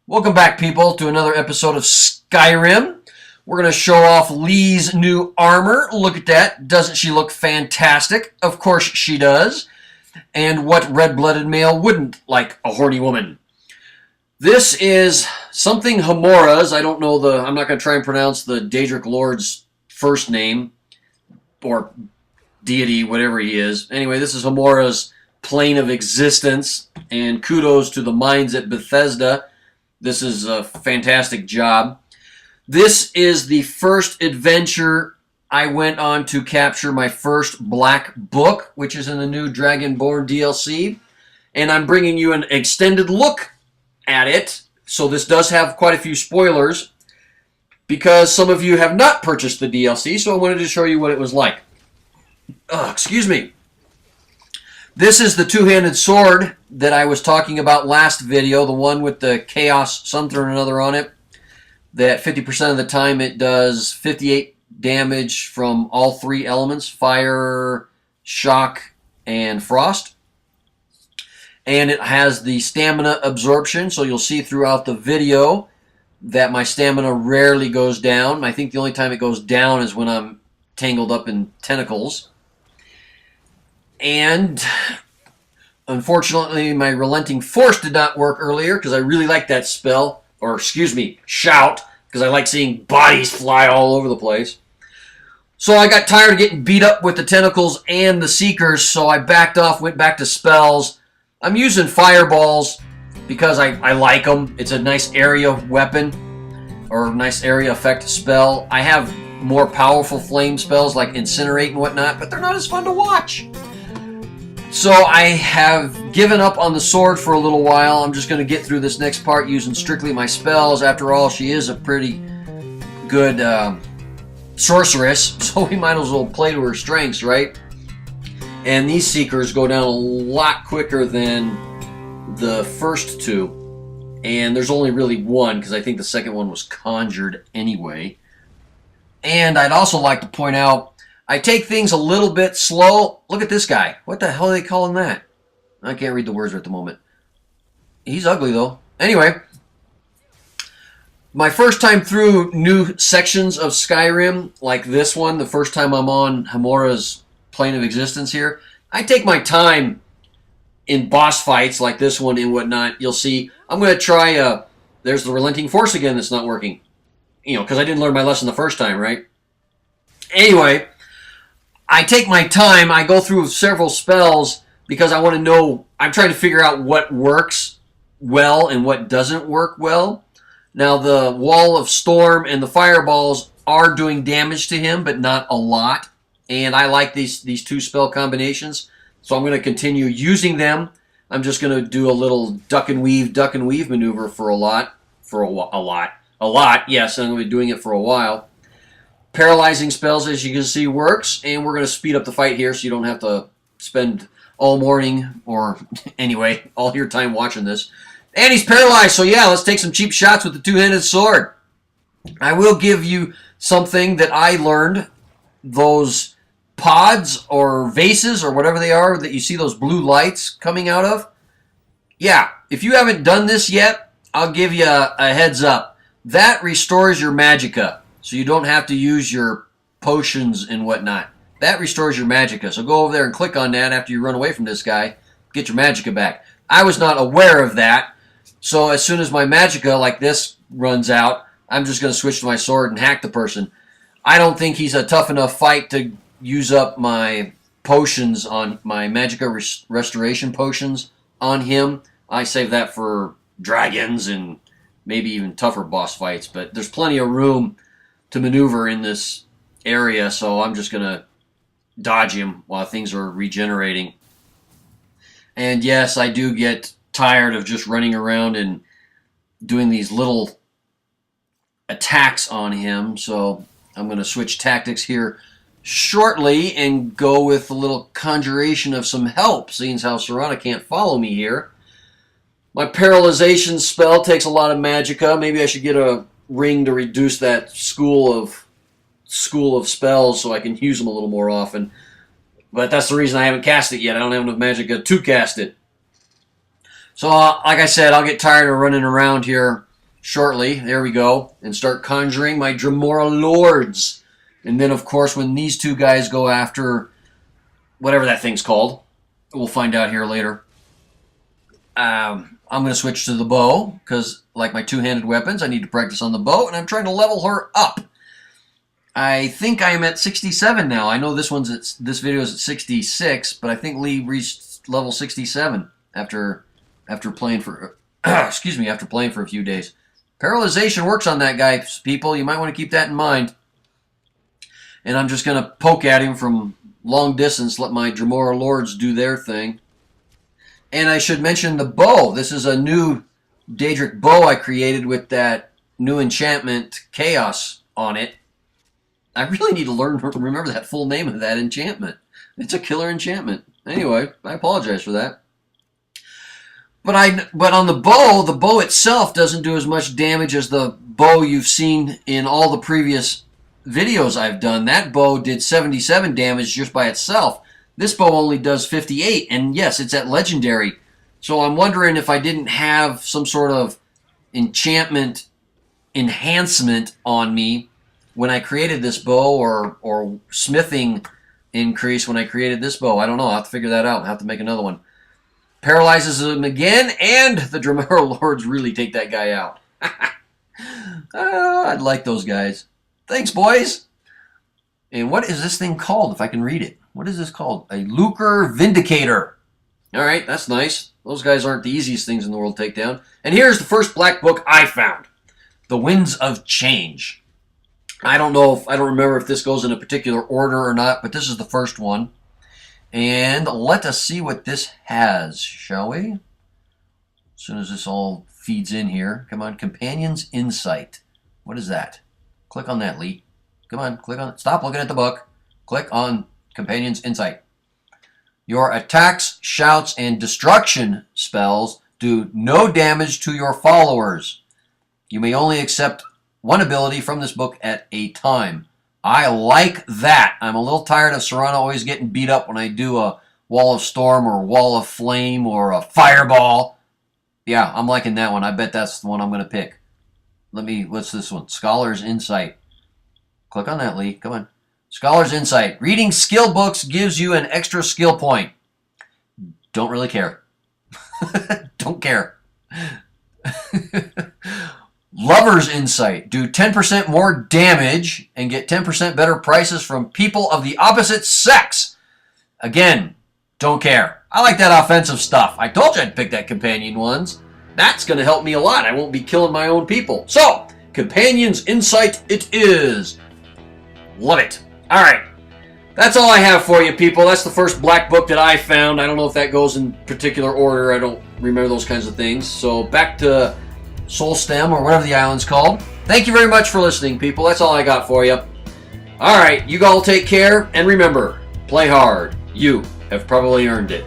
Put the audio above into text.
Welcome back, people, to another episode of Skyrim. We're going to show off Lee's new armor. Look at that. Doesn't she look fantastic? Of course she does. And what red-blooded male wouldn't like a horny woman? This is something Hamora's. I'm not going to try and pronounce the Daedric Lord's first name, or deity, whatever he is. Anyway, this is Hamora's plane of existence, and kudos to the minds at Bethesda. This is a fantastic job. This is the first adventure I went on to capture my first black book, which is in the new Dragonborn DLC. And I'm bringing you an extended look at it. So this does have quite a few spoilers, because some of you have not purchased the DLC, so I wanted to show you what it was like. Excuse me. This is the two-handed sword that I was talking about last video, the one with the Chaos something or another on it, that 50% of the time it does 58 damage from all three elements, fire, shock, and frost. And it has the stamina absorption, so you'll see throughout the video that my stamina rarely goes down. I think the only time it goes down is when I'm tangled up in tentacles. And unfortunately, my Relenting Force did not work earlier, because I really like that spell, or excuse me, shout, because I like seeing bodies fly all over the place. So I got tired of getting beat up with the tentacles and the Seekers, so I backed off, went back to spells. I'm using fireballs because I like them. It's a nice area weapon, or nice area effect spell. I have more powerful flame spells like Incinerate and whatnot, but they're not as fun to watch. So I have given up on the sword for a little while. I'm just going to get through this next part using strictly my spells. After all, she is a pretty good sorceress, so we might as well play to her strengths, right? And these Seekers go down a lot quicker than the first two. And there's only really one, because I think the second one was conjured anyway. And I'd also like to point out, I take things a little bit slow. Look at this guy. What the hell are they calling that? I can't read the words at the moment. He's ugly, though. Anyway, my first time through new sections of Skyrim, like this one, the first time I'm on Hamora's plane of existence here, I take my time in boss fights like this one and whatnot. You'll see, I'm going to try, there's the Relenting Force again that's not working. Because I didn't learn my lesson the first time, right? Anyway, I take my time. I go through several spells because I want to know. I'm trying to figure out what works well and what doesn't work well. Now, the Wall of Storm and the Fireballs are doing damage to him, but not a lot. And I like these two spell combinations, so I'm going to continue using them. I'm just going to do a little duck and weave maneuver for a lot. Yes, I'm going to be doing it for a while. Paralyzing spells, as you can see, works, and we're going to speed up the fight here so you don't have to spend all morning, or anyway, all your time watching this. And he's paralyzed, so yeah, let's take some cheap shots with the two-handed sword. I will give you something that I learned. Those pods or vases or whatever they are that you see those blue lights coming out of. Yeah, if you haven't done this yet, I'll give you a heads up. That restores your magicka. So you don't have to use your potions and whatnot. That restores your magicka. So go over there and click on that after you run away from this guy. Get your magicka back. I was not aware of that. So as soon as my magicka like this runs out, I'm just going to switch to my sword and hack the person. I don't think he's a tough enough fight to use up my potions on my magicka restoration potions on him. I save that for dragons and maybe even tougher boss fights. But there's plenty of room to maneuver in this area, so I'm just going to dodge him while things are regenerating. And yes, I do get tired of just running around and doing these little attacks on him, so I'm going to switch tactics here shortly and go with a little conjuration of some help, seeing as how Serana can't follow me here. My paralyzation spell takes a lot of magicka. Maybe I should get a ring to reduce that school of spells so I can use them a little more often. But that's the reason I haven't cast it yet. I don't have enough magicka to cast it. So, like I said, I'll get tired of running around here shortly. There we go. And start conjuring my Dremora Lords. And then, of course, when these two guys go after whatever that thing's called, we'll find out here later. I'm going to switch to the bow because, like my two-handed weapons, I need to practice on the bow, and I'm trying to level her up. I think I'm at 67 now. I know this video is at 66, but I think Lee reached level 67 after playing for after playing for a few days. Paralyzation works on that guy, people. You might want to keep that in mind. And I'm just going to poke at him from long distance, let my Dremora Lords do their thing. And I should mention the bow. This is a new Daedric bow I created with that new enchantment, Chaos, on it. I really need to remember that full name of that enchantment. It's a killer enchantment. Anyway, I apologize for that. But on the bow itself doesn't do as much damage as the bow you've seen in all the previous videos I've done. That bow did 77 damage just by itself. This bow only does 58, and yes, it's at legendary. So I'm wondering if I didn't have some sort of enchantment enhancement on me when I created this bow, or smithing increase when I created this bow. I don't know. I'll have to figure that out. I'll have to make another one. Paralyzes him again, and the Dremora Lords really take that guy out. I'd like those guys. Thanks, boys. And what is this thing called, if I can read it? What is this called? A Lucre Vindicator. All right, that's nice. Those guys aren't the easiest things in the world to take down. And here's the first black book I found. The Winds of Change. I don't remember if this goes in a particular order or not, but this is the first one. And let us see what this has, shall we? As soon as this all feeds in here. Come on, Companion's Insight. What is that? Click on that, Lee. Come on, click on it. Stop looking at the book. Click on Companion's Insight. Your attacks, shouts, and destruction spells do no damage to your followers. You may only accept one ability from this book at a time. I like that. I'm a little tired of Serana always getting beat up when I do a Wall of Storm or Wall of Flame or a Fireball. Yeah, I'm liking that one. I bet that's the one I'm going to pick. What's this one? Scholar's Insight. Click on that, Lee. Come on. Scholar's Insight. Reading skill books gives you an extra skill point. Don't really care. Don't care. Lover's Insight. Do 10% more damage and get 10% better prices from people of the opposite sex. Again, don't care. I like that offensive stuff. I told you I'd pick that companion ones. That's going to help me a lot. I won't be killing my own people. So, Companion's Insight it is. Love it. All right. That's all I have for you, people. That's the first black book that I found. I don't know if that goes in particular order. I don't remember those kinds of things. So back to Soul Stem, or whatever the island's called. Thank you very much for listening, people. That's all I got for you. All right. You all take care. And remember, play hard. You have probably earned it.